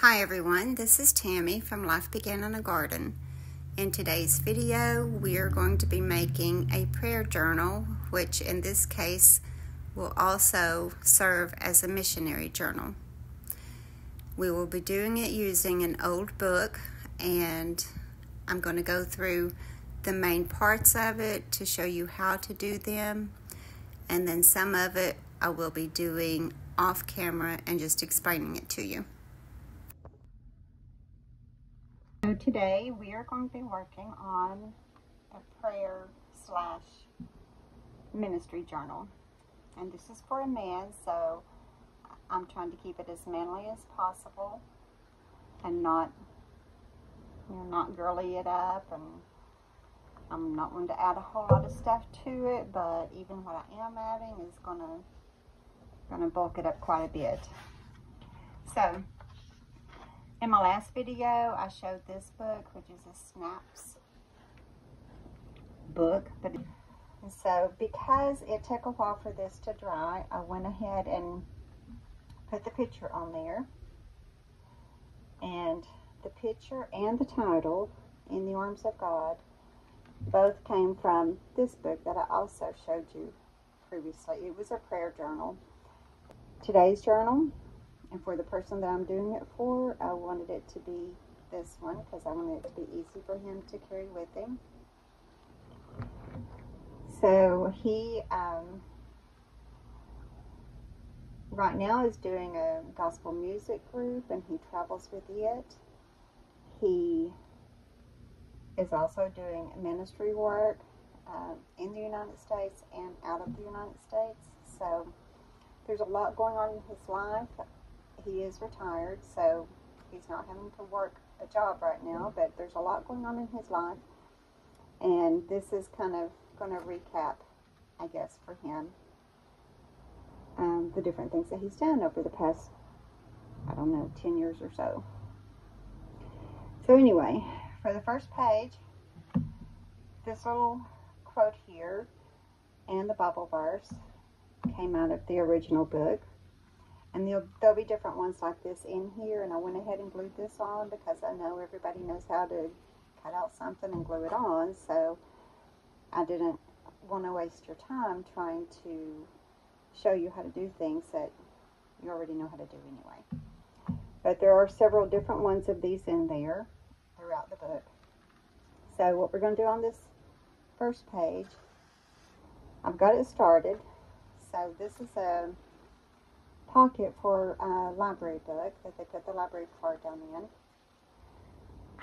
Hi everyone, this is Tammy from Life Began in a Garden. In today's video, we are going to be making a prayer journal, which in this case will also serve as a missionary journal. We will be doing it using an old book, and I'm going to go through the main parts of it to show you how to do them, and then some of it I will be doing off camera and just explaining it to you. So today we are going to be working on a prayer/ministry journal, and this is for a man, so I'm trying to keep it as manly as possible and not girly it up, and I'm not going to add a whole lot of stuff to it, but even what I am adding is gonna bulk it up quite a bit. So in my last video, I showed this book, which is a Snaps book. And so because it took a while for this to dry, I went ahead and put the picture on there. And the picture and the title, In the Arms of God, both came from this book that I also showed you previously. It was a prayer journal. Today's journal, and for the person that I'm doing it for, I wanted it to be this one because I wanted it to be easy for him to carry with him. So he right now is doing a gospel music group, and he travels with it. He is also doing ministry work in the United States and out of the United States. So there's a lot going on in his life. He is retired, so he's not having to work a job right now, but there's a lot going on in his life, and this is kind of going to recap, I guess, for him, the different things that he's done over the past, I don't know, 10 years or so. So anyway, for the first page, this little quote here and the Bible verse came out of the original book. And there'll be different ones like this in here, and I went ahead and glued this on because I know everybody knows how to cut out something and glue it on, so I didn't want to waste your time trying to show you how to do things that you already know how to do anyway. But there are several different ones of these in there throughout the book. So what we're going to do on this first page, I've got it started. So this is a pocket for a library book that they put the library card down in,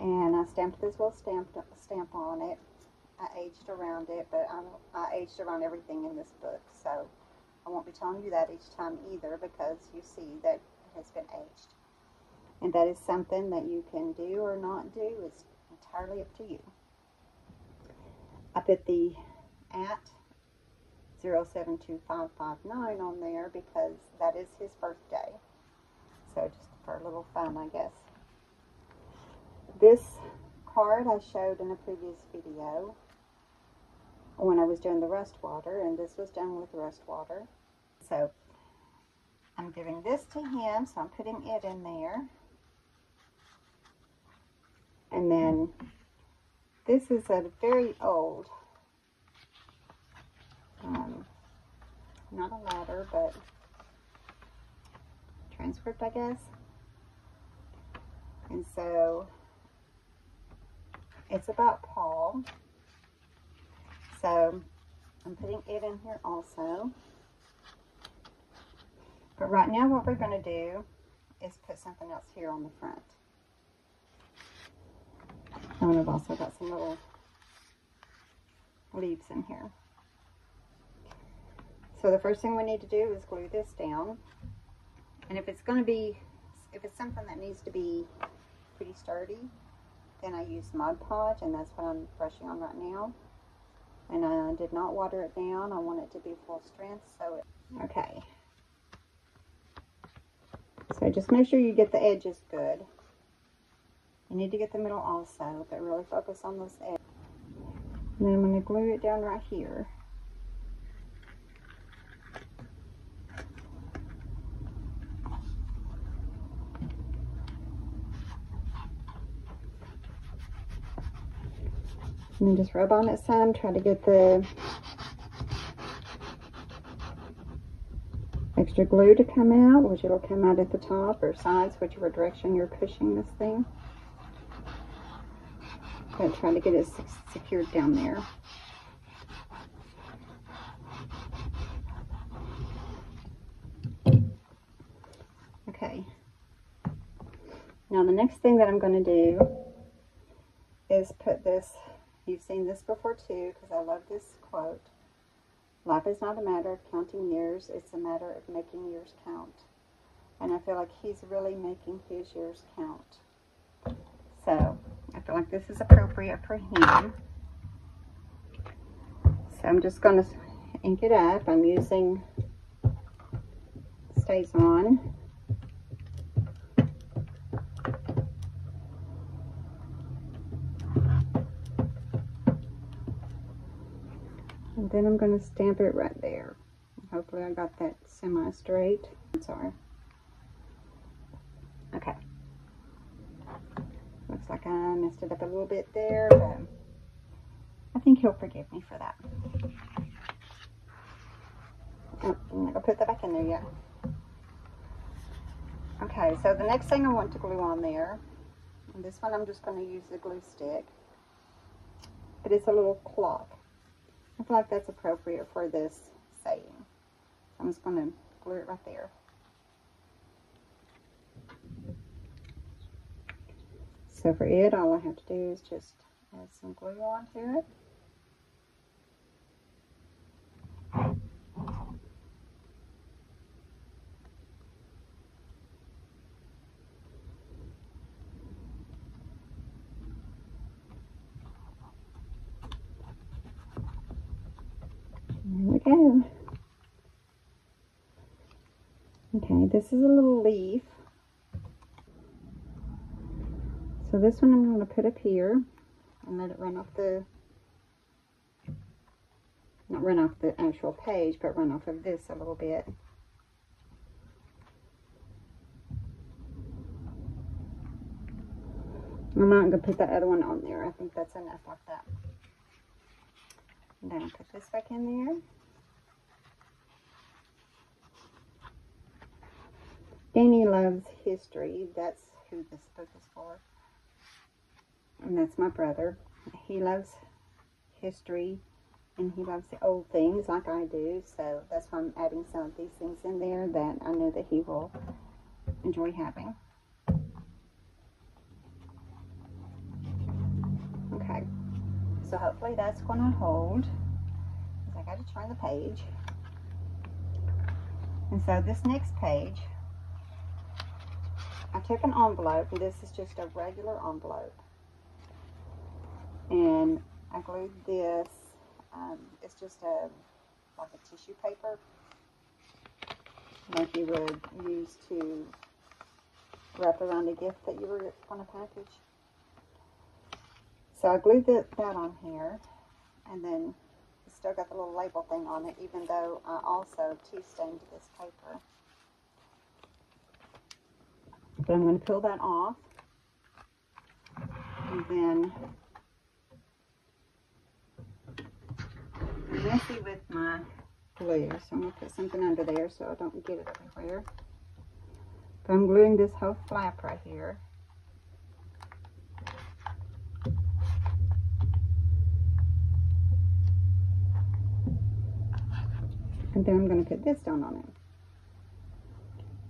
and I stamped this little stamp on it. I aged around it, but I aged around everything in this book, so I won't be telling you that each time either, because you see that it has been aged, and that is something that you can do or not do. It's entirely up to you. I put the at 072559 on there because that is his birthday. So just for a little fun, I guess. This card I showed in a previous video when I was doing the rust water, and this was done with rust water. So I'm giving this to him, so I'm putting it in there. And then this is a very old, not a letter, but transcript, I guess. And so it's about Paul. So I'm putting it in here also. But right now what we're going to do is put something else here on the front. And I've also got some little leaves in here. So the first thing we need to do is glue this down. And if it's something that needs to be pretty sturdy, then I use Mod Podge, and that's what I'm brushing on right now. And I did not water it down. I want it to be full strength, so okay. So just make sure you get the edges good. You need to get the middle also, but really focus on those edges. And then I'm going to glue it down right here. And then just rub on it some, try to get the extra glue to come out, which it'll come out at the top or sides, whichever direction you're pushing this thing. But try to get it secured down there. Okay. Now the next thing that I'm going to do is put this, you've seen this before too, because I love this quote. Life is not a matter of counting years, it's a matter of making years count. And I feel like he's really making his years count. So, I feel like this is appropriate for him. So I'm just going to ink it up. I'm using Stays On. And then I'm going to stamp it right there. Hopefully I got that semi-straight. Sorry. Okay. Looks like I messed it up a little bit there, but I think he'll forgive me for that. Oh, I'm not going to put that back in there yet. Okay, so the next thing I want to glue on there, and this one I'm just going to use the glue stick, but it's a little clock. I feel like that's appropriate for this saying. So I'm just going to glue it right there. So for it, all I have to do is just add some glue onto it. There we go. Okay, this is a little leaf. So this one I'm going to put up here and let it run off the, not run off the actual page, but run off of this a little bit. I'm not going to put that other one on there. I think that's enough like that. And then I'll put this back in there. Danny loves history. That's who this book is for. And that's my brother. He loves history and he loves the old things like I do. So that's why I'm adding some of these things in there that I know that he will enjoy having. Okay. So hopefully that's going to hold. Because I got to turn the page. And so this next page, I took an envelope, and this is just a regular envelope. And I glued this, it's just like a tissue paper, like you would use to wrap around a gift that you were going to package. So I glued that on here, and then it's still got the little label thing on it, even though I also tea stained this paper. But I'm going to peel that off, and then I'm messy with my glue, so I'm going to put something under there so I don't get it everywhere. But I'm gluing this whole flap right here. And then I'm going to put this down on it.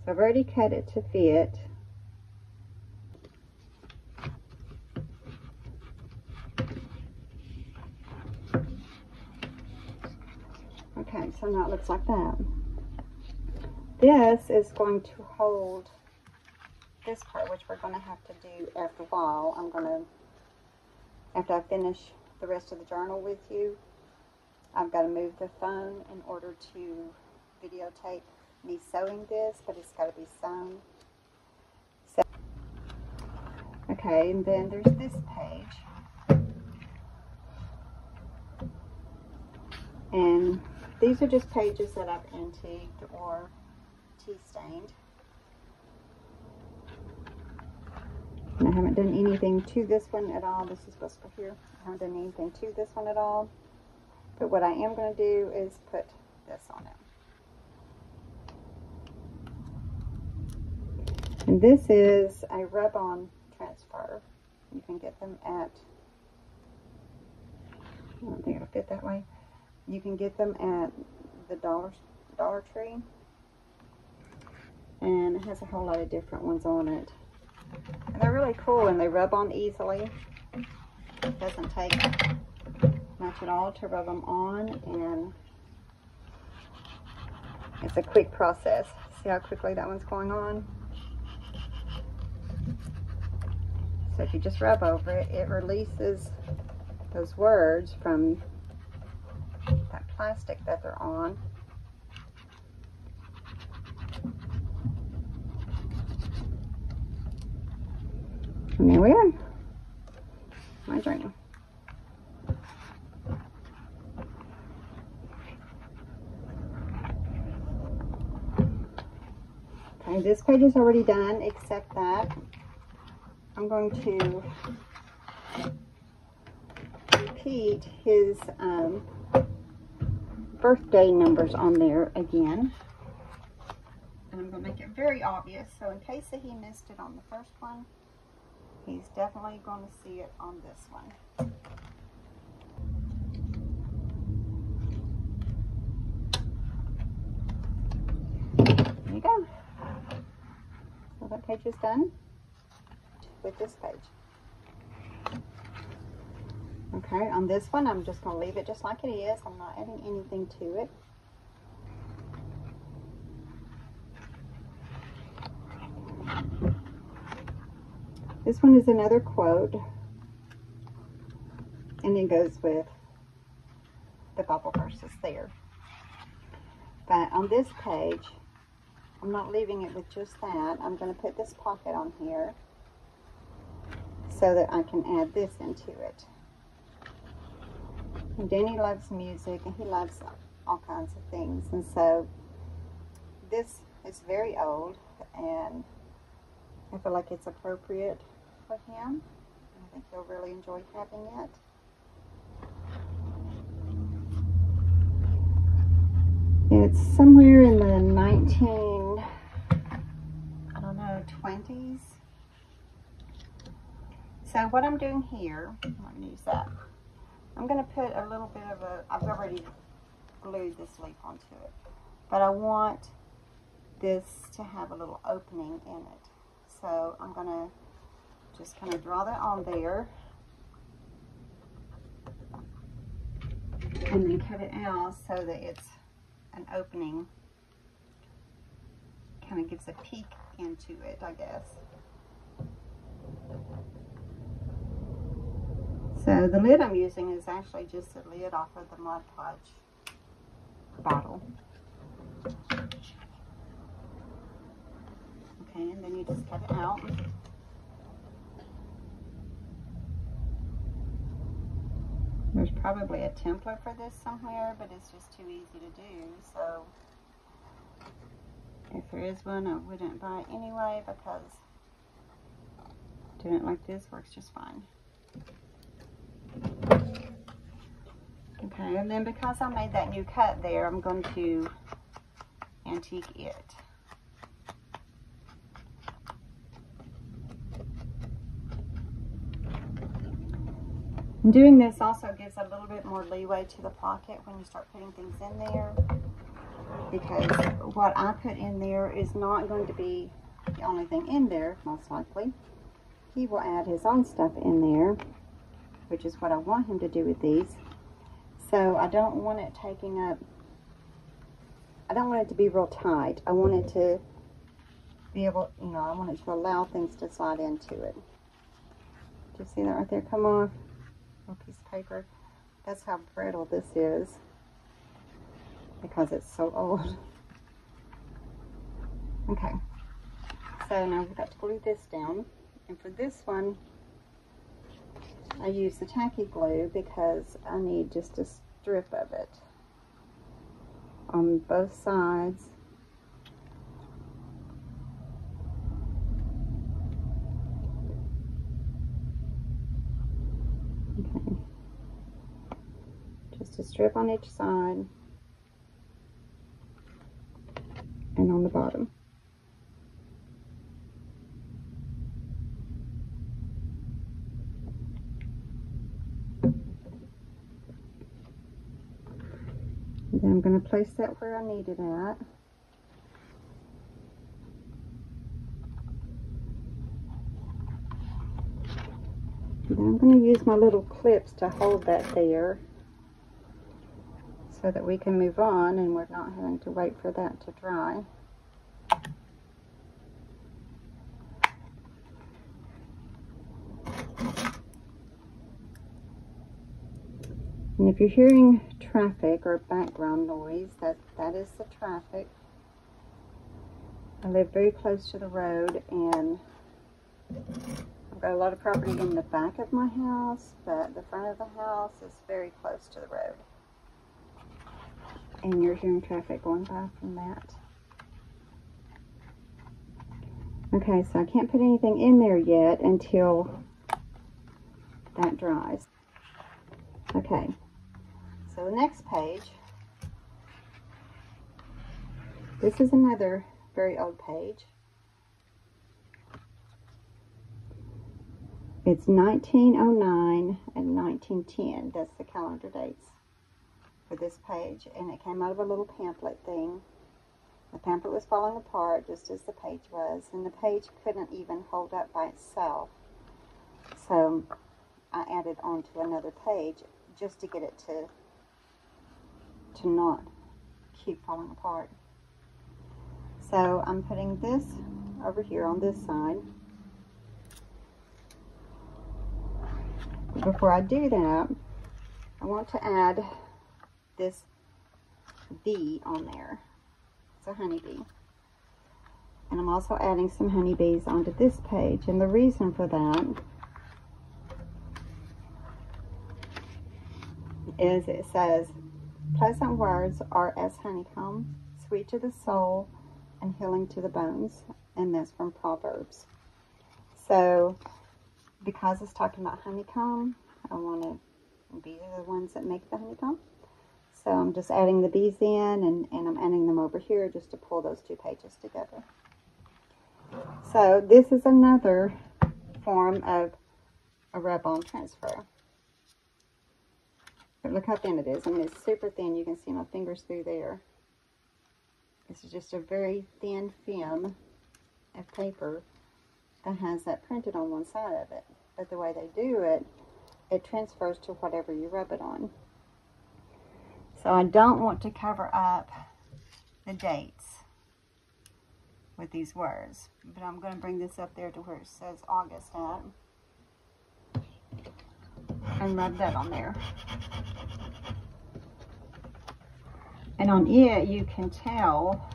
So I've already cut it to fit. Okay, so now it looks like that. This is going to hold this part, which we're going to have to do after a while. I'm going to, after I finish the rest of the journal with you, I've got to move the phone in order to videotape me sewing this, but it's got to be sewn. So, okay, and then there's this page. And these are just pages that I've antiqued or tea stained. I haven't done anything to this one at all. This is supposed to go here. I haven't done anything to this one at all. But what I am going to do is put this on it. And this is a rub-on transfer. You can get them at, I don't think it'll fit that way. You can get them at the Dollar Tree. And it has a whole lot of different ones on it. And they're really cool and they rub on easily. It doesn't take much at all to rub them on, and it's a quick process. See how quickly that one's going on? So if you just rub over it, it releases those words from that plastic that they're on. And there we are. My journal. Okay, this page is already done, except that I'm going to repeat his birthday numbers on there again. And I'm going to make it very obvious, so in case that he missed it on the first one, he's definitely going to see it on this one. There you go. So that page is done with this page. Okay, on this one, I'm just going to leave it just like it is. I'm not adding anything to it. This one is another quote, and it goes with the Bible verses there. But on this page, I'm not leaving it with just that. I'm going to put this pocket on here so that I can add this into it. And Danny loves music, and he loves all kinds of things. And so this is very old, and I feel like it's appropriate for him. I think he'll really enjoy having it. It's somewhere in the 20s. So what I'm doing here, I'm going to use that. I'm going to put a little bit of I've already glued this leaf onto it, but I want this to have a little opening in it. So I'm going to just kind of draw that on there and then cut it out so that it's an opening. Kind of gives a peek into it, I guess. So the lid I'm using is actually just a lid off of the Mod Podge bottle. Okay, and then you just cut it out. There's probably a template for this somewhere, but it's just too easy to do. So if there is one, I wouldn't buy it anyway, because doing it like this works just fine. Okay, and then because I made that new cut there, I'm going to antique it. And doing this also gives a little bit more leeway to the pocket when you start putting things in there, because what I put in there is not going to be the only thing in there, most likely. He will add his own stuff in there, which is what I want him to do with these. So I don't want it taking up, I don't want it to be real tight. I want it to be able, you know, I want it to allow things to slide into it. Do you see that right there come off? A piece of paper. That's how brittle this is, because it's so old. Okay, so now we've got to glue this down, and for this one I use the tacky glue because I need just a strip of it on both sides. strip on each side and on the bottom. And then I'm going to place that where I need it at. And then I'm going to use my little clips to hold that there so that we can move on and we're not having to wait for that to dry. And if you're hearing traffic or background noise, that is the traffic. I live very close to the road, and I've got a lot of property in the back of my house, but the front of the house is very close to the road. And you're hearing traffic going by from that. Okay, so I can't put anything in there yet until that dries. Okay, so the next page, this is another very old page. It's 1909 and 1910. That's the calendar dates for this page, and it came out of a little pamphlet thing. The pamphlet was falling apart just as the page was, and the page couldn't even hold up by itself. So I added onto another page just to get it to not keep falling apart. So I'm putting this over here on this side. Before I do that, I want to add this bee on there. It's a honeybee. And I'm also adding some honeybees onto this page. And the reason for that is it says, pleasant words are as honeycomb, sweet to the soul and healing to the bones. And that's from Proverbs. So because it's talking about honeycomb, I want to be the ones that make the honeycomb. So I'm just adding the bees in, and I'm adding them over here just to pull those two pages together. So this is another form of a rub-on transfer. But look how thin it is. I mean, it's super thin. You can see my fingers through there. This is just a very thin film of paper that has that printed on one side of it. But the way they do it, it transfers to whatever you rub it on. So I don't want to cover up the dates with these words, but I'm going to bring this up there to where it says August at, and rub that on there. And on it, you can tell,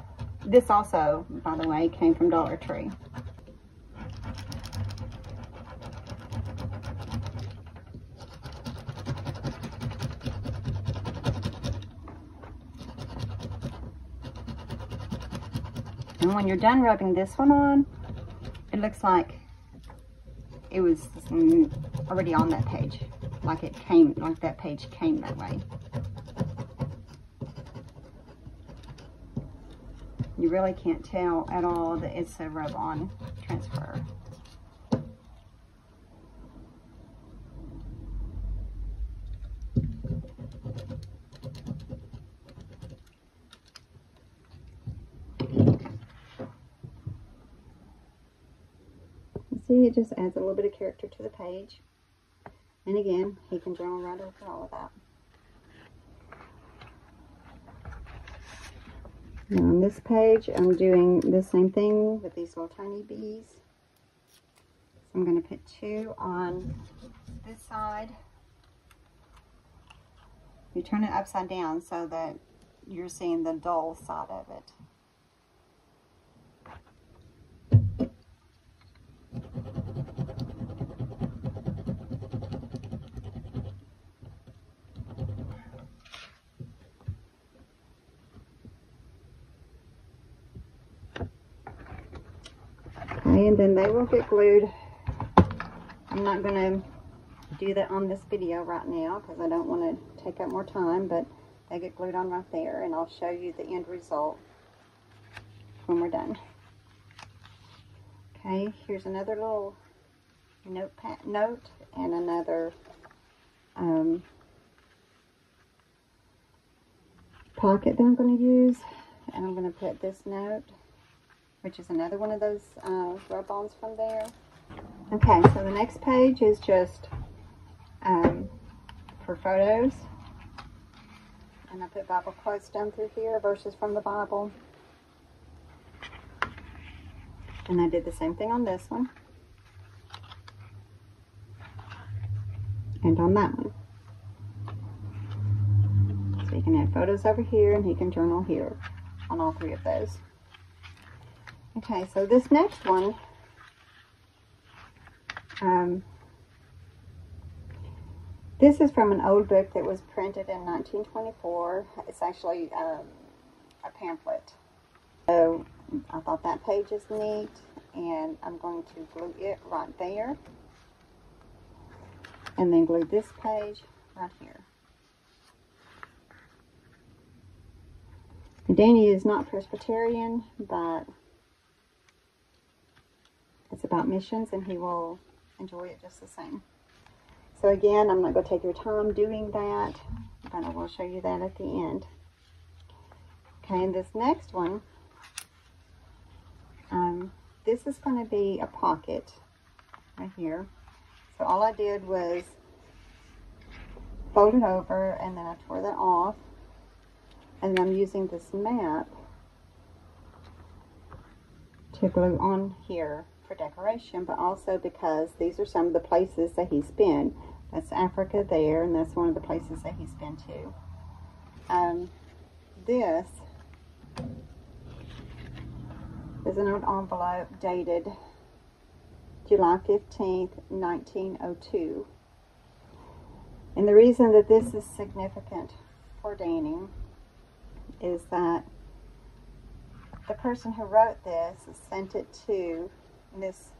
this also, by the way, came from Dollar Tree. And when you're done rubbing this one on, it looks like it was already on that page. Like it came, like that page came that way. You really can't tell at all that it's a rub-on transfer. See, it just adds a little bit of character to the page. And again, he can draw right over all of that. Now on this page, I'm doing the same thing with these little tiny bees. So I'm going to put two on this side. You turn it upside down so that you're seeing the dull side of it. And then they will get glued. I'm not going to do that on this video right now because I don't want to take up more time, but They get glued on right there, and I'll show you the end result when we're done. Okay, here's another little note and another pocket that I'm going to use, and I'm going to put this note, which is another one of those rub-ons from there. Okay, so the next page is just for photos, and I put Bible quotes down through here, verses from the Bible, and I did the same thing on this one and on that one. So you can add photos over here, and he can journal here on all three of those. Okay, so this next one, this is from an old book that was printed in 1924. It's actually a pamphlet. So I thought that page is neat, and I'm going to glue it right there, and then glue this page right here. Danny is not Presbyterian, but it's about missions, and he will enjoy it just the same. So again, I'm not going to take your time doing that, but I will show you that at the end. Okay, and this next one, this is going to be a pocket right here. So all I did was fold it over, and then I tore that off. And I'm using this map to glue on here for decoration, but also because these are some of the places that he's been. That's Africa there, and that's one of the places that he's been to. This is an old envelope dated July 15th, 1902. And the reason that this is significant for Danny is that the person who wrote this sent it to Miss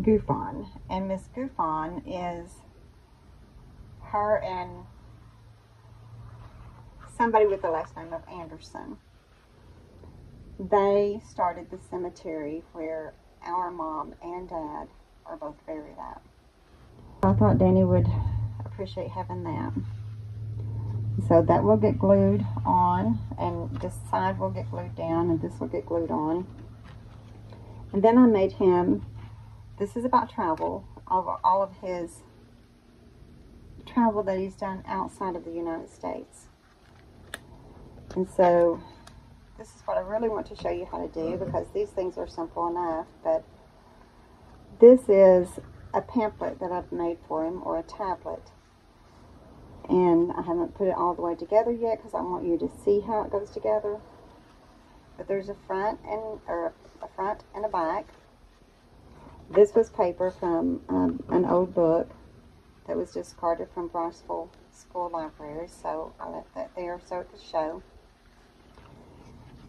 Guffon, and Miss Guffon is her and somebody with the last name of Anderson. They started the cemetery where our mom and dad are both buried at. I thought Danny would appreciate having that. So that will get glued on, and this side will get glued down, and this will get glued on. And then I made him, this is about travel, all of his travel that he's done outside of the United States. And so this is what I really want to show you how to do, because these things are simple enough, but this is a pamphlet that I've made for him, or a tablet. And I haven't put it all the way together yet because I want you to see how it goes together. But there's a front and a back. This was paper from an old book that was discarded from Briceville School Library, so I left that there so it could show.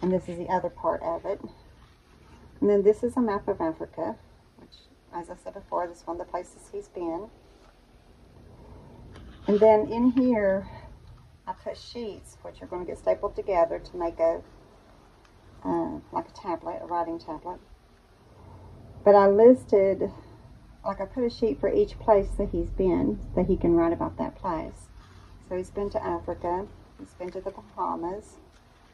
And this is the other part of it. And then this is a map of Africa, which, as I said before, this is one of the places he's been. And then in here, I put sheets, which are going to get stapled together to make a, like a tablet, a writing tablet. But I listed, like I put a sheet for each place that he's been, that he can write about that place. So he's been to Africa, he's been to the Bahamas.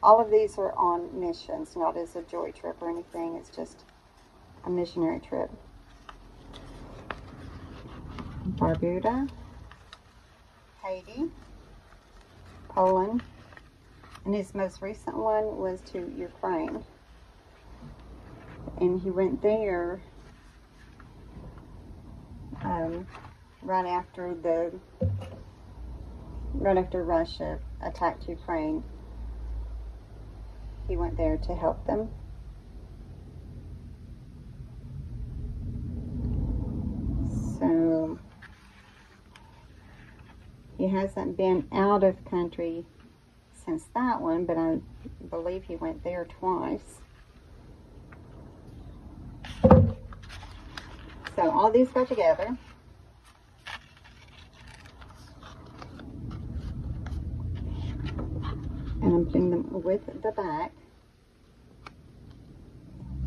All of these are on missions, not as a joy trip or anything, it's just a missionary trip. Barbuda, Haiti, Poland, and his most recent one was to Ukraine. And he went there right after Russia attacked Ukraine. He went there to help them. So he hasn't been out of country since that one, but I believe he went there twice. So all these go together. I'm putting them with the back.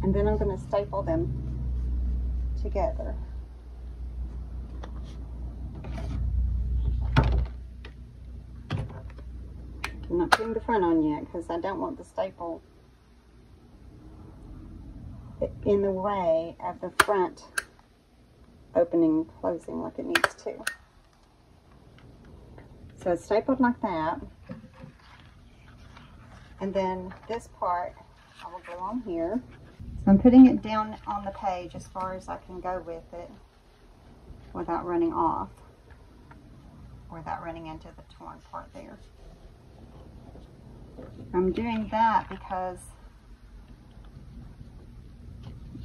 And then I'm going to staple them together. I'm not putting the front on yet because I don't want the staple in the way of the front opening and closing like it needs to. So it's stapled like that. And then this part I will go on here. So I'm putting it down on the page as far as I can go with it without running off, without running into the torn part there. I'm doing that because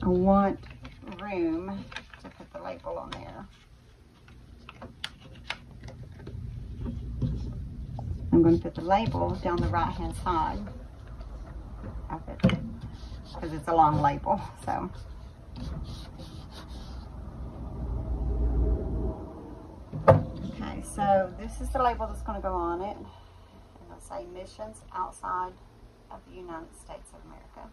I want room to put the label on there. I'm going to put the label down the right hand side of it because it's a long label. So okay, so this is the label that's going to go on it. It'll say Missions Outside of the United States of America.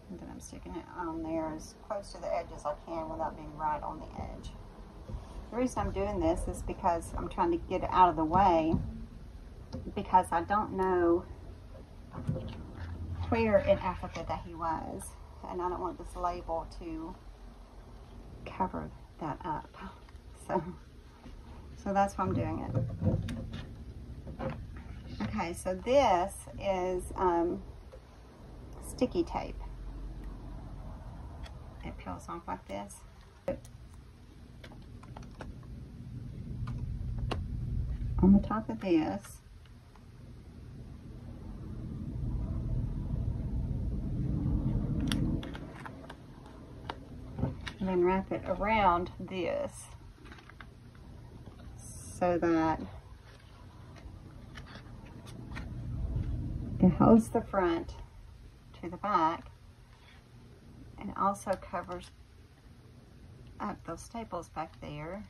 And then I'm sticking it on there as close to the edge as I can without being right on the edge. The reason I'm doing this is because I'm trying to get it out of the way, because I don't know where in Africa that he was, and I don't want this label to cover that up. So that's why I'm doing it. Okay, so this is sticky tape. It peels off like this. On the top of this, and then wrap it around this so that it holds the front to the back and also covers up those staples back there.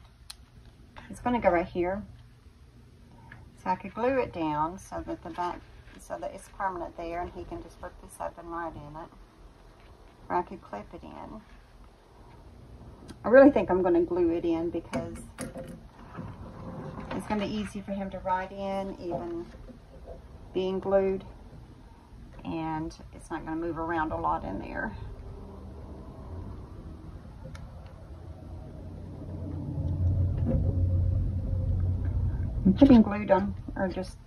It's going to go right here. So I could glue it down so that the back, so that it's permanent there, and he can just flip this up and write in it. Or I could clip it in. I really think I'm going to glue it in because it's going to be easy for him to write in, even being glued, and it's not going to move around a lot in there. I'm putting glue down, or just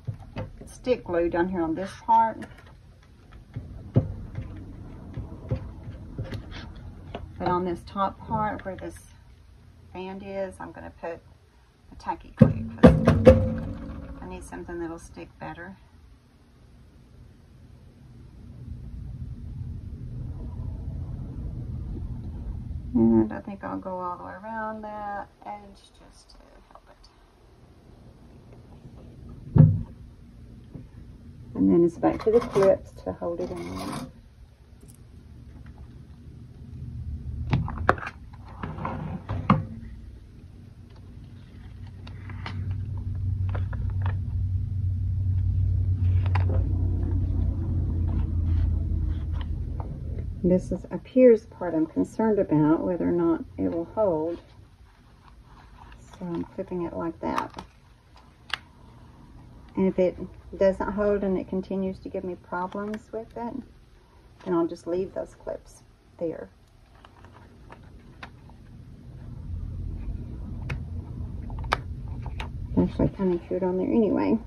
stick glue down here on this part. But on this top part where this band is, I'm going to put a tacky glue because I need something that'll stick better. And I think I'll go all the way around that edge just to help it. And then it's back to the clips to hold it in there. This is up here's the part I'm concerned about, whether or not it will hold. So I'm clipping it like that. And if it doesn't hold and it continues to give me problems with it, then I'll just leave those clips there. Actually, I kind of threw it on there anyway.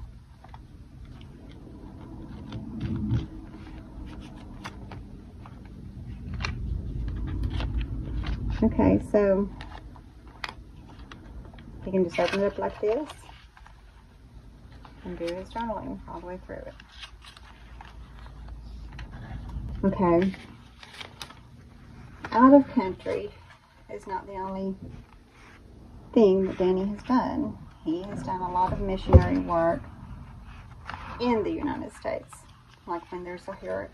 Okay, so you can just open it up like this and do his journaling all the way through it. Okay, out of country is not the only thing that Danny has done. He has done a lot of missionary work in the United States, like when there's a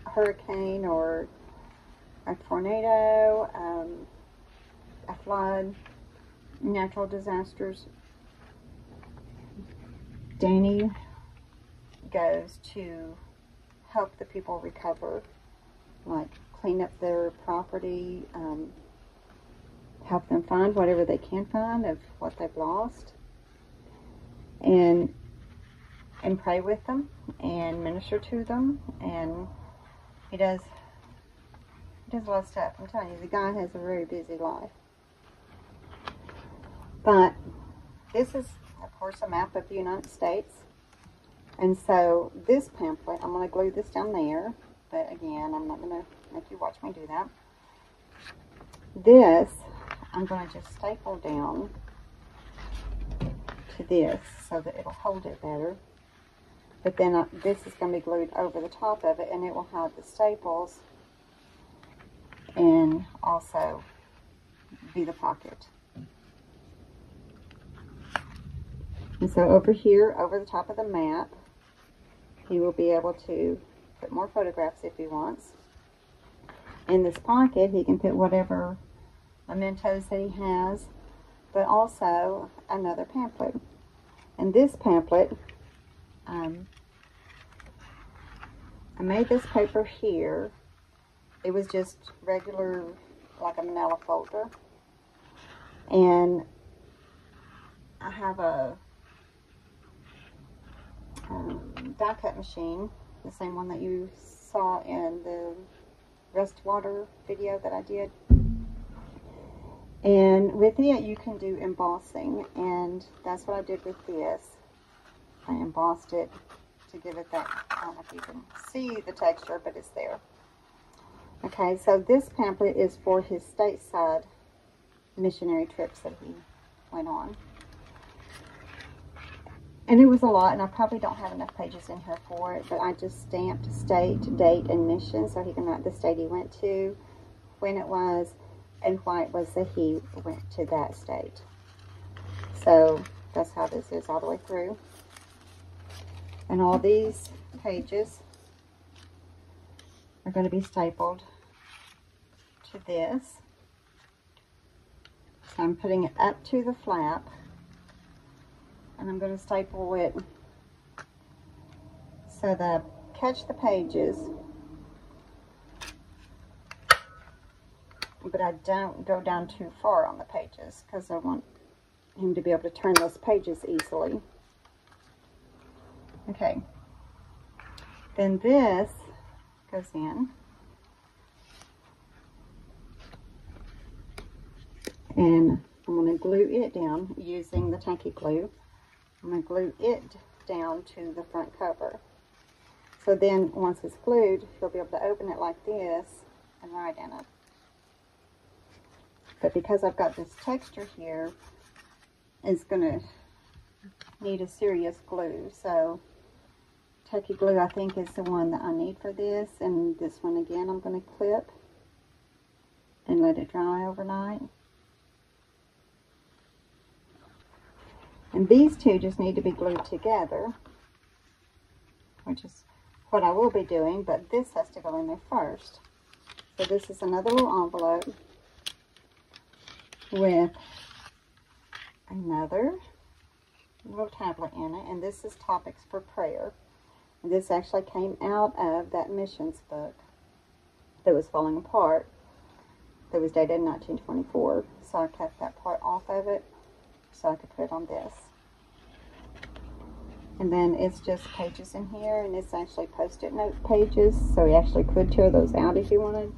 hurricane or a tornado, a flood, natural disasters. Danny goes to help the people recover, like clean up their property, help them find whatever they can find of what they've lost, and pray with them and minister to them. And he does a lot of stuff. I'm telling you, the guy has a very busy life. But this is, of course, a map of the United States. And so this pamphlet, I'm going to glue this down there. But again, I'm not going to make you watch me do that. This, I'm going to just staple down to this so that it'll hold it better. But then this is going to be glued over the top of it, and it will have the staples and also be the pocket. And so over here, over the top of the map, he will be able to put more photographs if he wants. In this pocket, he can put whatever mementos that he has, but also another pamphlet. And this pamphlet, I made this paper here. It was just regular, like a manila folder. And I have a die cut machine, the same one that you saw in the rust water video that I did. And with it, you can do embossing, and that's what I did with this. I embossed it to give it that, I don't know if you can see the texture, but it's there. Okay, so this pamphlet is for his stateside missionary trips that he went on. And it was a lot, and I probably don't have enough pages in here for it, but I just stamped state, date, and mission so he can write the state he went to, when it was, and why it was that he went to that state. So that's how this is all the way through. And all these pages are going to be stapled to this. So I'm putting it up to the flap, and I'm going to staple it so that I catch the pages, but I don't go down too far on the pages because I want him to be able to turn those pages easily. Okay, then this goes in, and I'm going to glue it down using the tacky glue. I'm going to glue it down to the front cover. So then once it's glued, you'll be able to open it like this and write in it. But because I've got this texture here, it's going to need a serious glue. So tacky glue, I think, is the one that I need for this. And this one again, I'm going to clip and let it dry overnight. And these two just need to be glued together, which is what I will be doing, but this has to go in there first. So this is another little envelope with another little tablet in it, and this is Topics for Prayer. And this actually came out of that missions book that was falling apart, that was dated in 1924. So I cut that part off of it so I could put it on this. And then it's just pages in here, and it's actually post-it note pages, so you actually could tear those out if you wanted.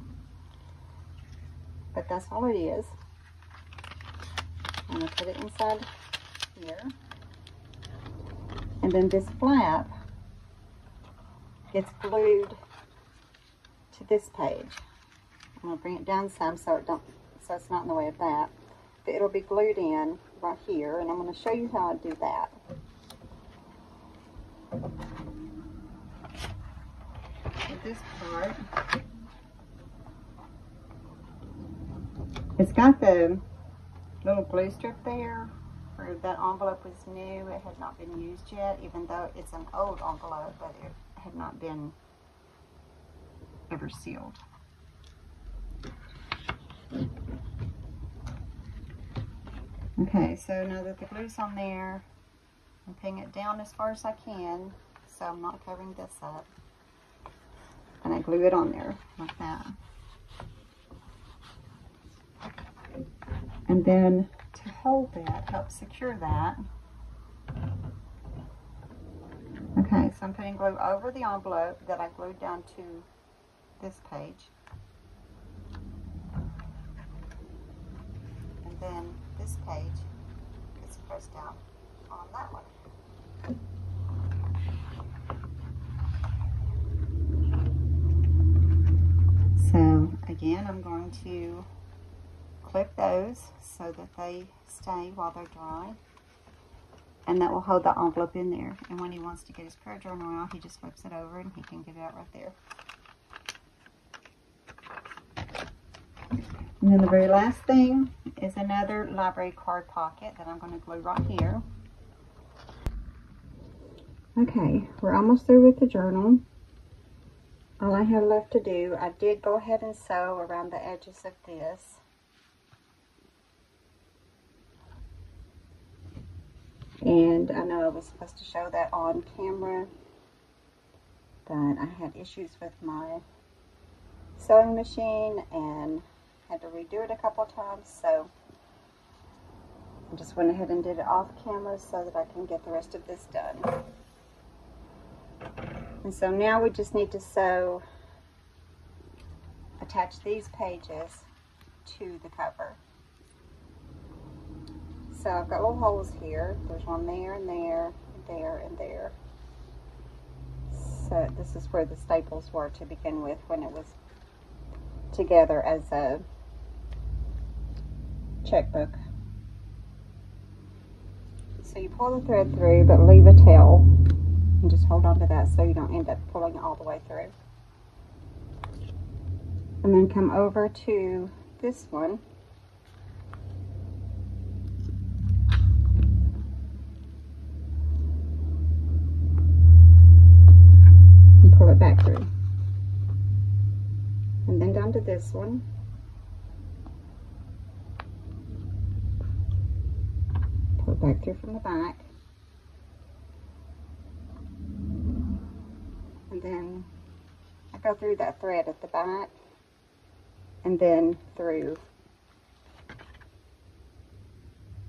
But that's all it is. I'm going to put it inside here. And then this flap gets glued to this page. I'm going to bring it down some so it's not in the way of that. But it'll be glued in right here, and I'm going to show you how I do that. With this part, it's got the little glue strip there where that envelope was new. It had not been used yet, even though it's an old envelope, but it had not been ever sealed. Okay, so now that the glue's on there, and pin it down as far as I can so I'm not covering this up. And I glue it on there like that. And then to hold that, help secure that. Okay, so I'm putting glue over the envelope that I glued down to this page. And then this page is pressed down on that one. So again, I'm going to clip those so that they stay while they're dry. And that will hold the envelope in there. And when he wants to get his prayer journal out, he just flips it over and he can get it out right there. And then the very last thing is another library card pocket that I'm going to glue right here. Okay, we're almost through with the journal. All I have left to do, I did go ahead and sew around the edges of this. And I know I was supposed to show that on camera, but I had issues with my sewing machine and had to redo it a couple times, so I just went ahead and did it off camera so that I can get the rest of this done. And so now we just need to attach these pages to the cover. So I've got little holes here. There's one there and there, there and there. So this is where the staples were to begin with when it was together as a checkbook. So you pull the thread through, but leave a tail. And just hold on to that so you don't end up pulling it all the way through. And then come over to this one. And pull it back through. And then down to this one. Pull it back through from the back. And then I go through that thread at the back and then through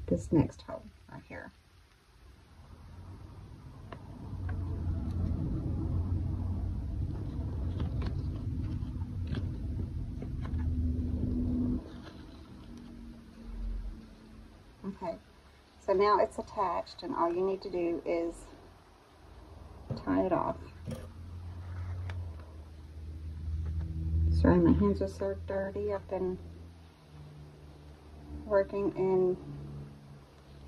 this next hole right here. Okay, so now it's attached and all you need to do is tie it off. Sorry, my hands are so dirty. I've been working in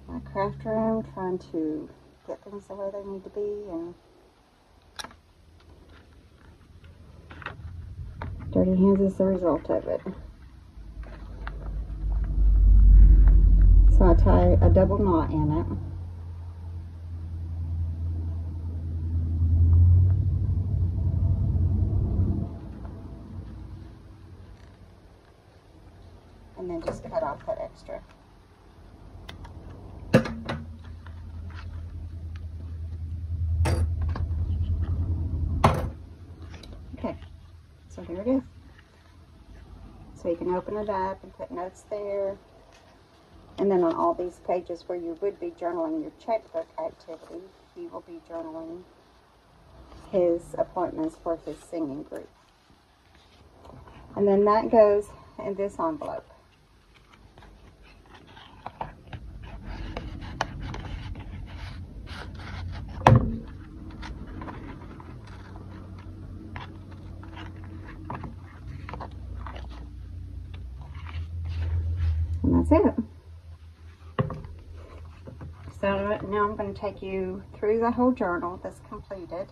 my craft room, trying to get things the way they need to be, and dirty hands is the result of it. So I tie a double knot in it. And then just cut off that extra. Okay, so here it is. So you can open it up and put notes there. And then on all these pages where you would be journaling your checkbook activity, he will be journaling his appointments for his singing group. And then that goes in this envelope. And that's it. So now I'm going to take you through the whole journal that's completed.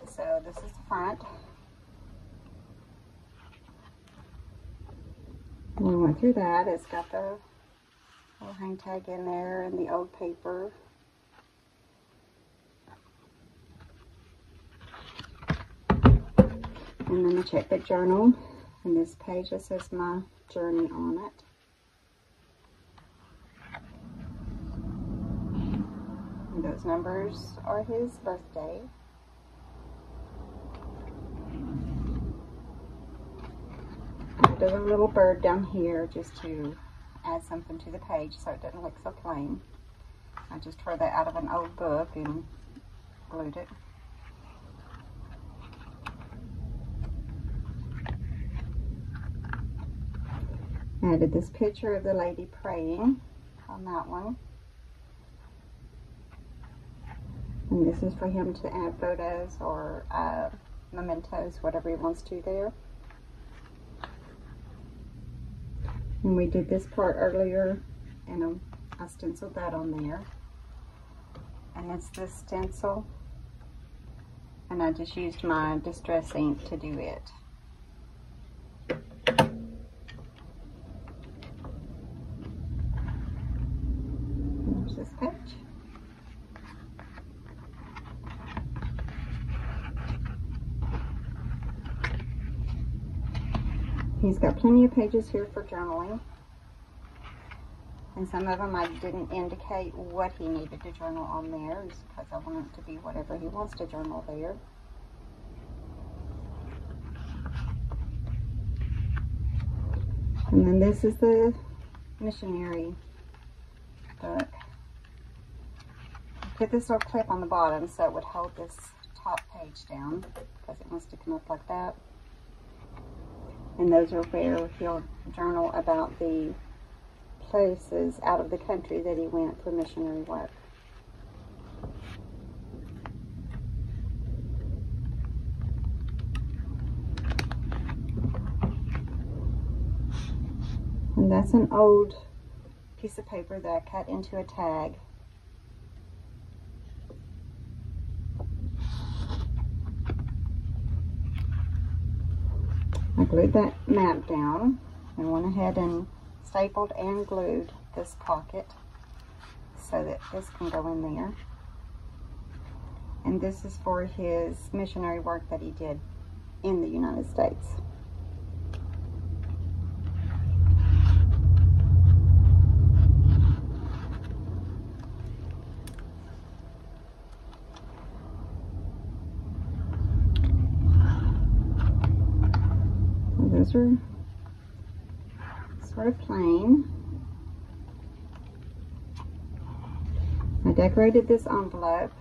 So this is the front. When we went through that, it's got the little hang tag in there and the old paper. And then the checkbook journal. And this page that says my journey on it. those numbers are his birthday. I did a little bird down here just to add something to the page so it doesn't look so plain. I just tore that out of an old book and glued it. I added this picture of the lady praying on that one. And this is for him to add photos or mementos, whatever he wants to there. And we did this part earlier, and I stenciled that on there. And it's this stencil, and I just used my distress ink to do it. There's this page. He's got plenty of pages here for journaling, and some of them I didn't indicate what he needed to journal on there, just because I want it to be whatever he wants to journal there. And then this is the missionary book. I put this little clip on the bottom so it would hold this top page down, because it wants to come up like that. And those are where he'll journal about the places out of the country that he went for missionary work. And that's an old piece of paper that I cut into a tag. I glued that map down and went ahead and stapled and glued this pocket so that this can go in there. And this is for his missionary work that he did in the United States. Those are sort of plain. I decorated this envelope,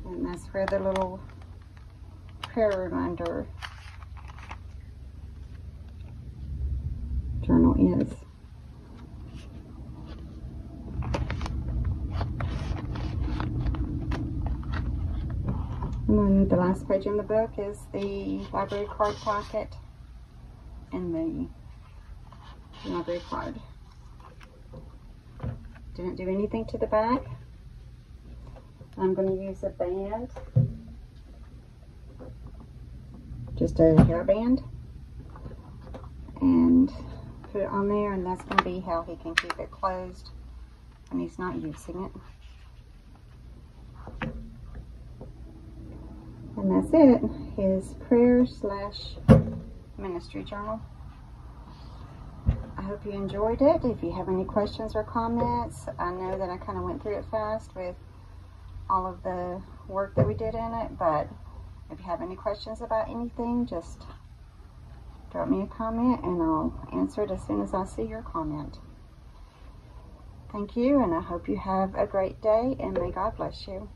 and that's where the little prayer reminder journal is. And then the last page in the book is the library card pocket and the library card. Didn't do anything to the back. I'm going to use a band, just a hairband, and put it on there, and that's going to be how he can keep it closed when he's not using it. And that's it, his prayer/ministry journal. I hope you enjoyed it. If you have any questions or comments, I know that I kind of went through it fast with all of the work that we did in it, but if you have any questions about anything, just drop me a comment and I'll answer it as soon as I see your comment. Thank you, and I hope you have a great day, and may God bless you.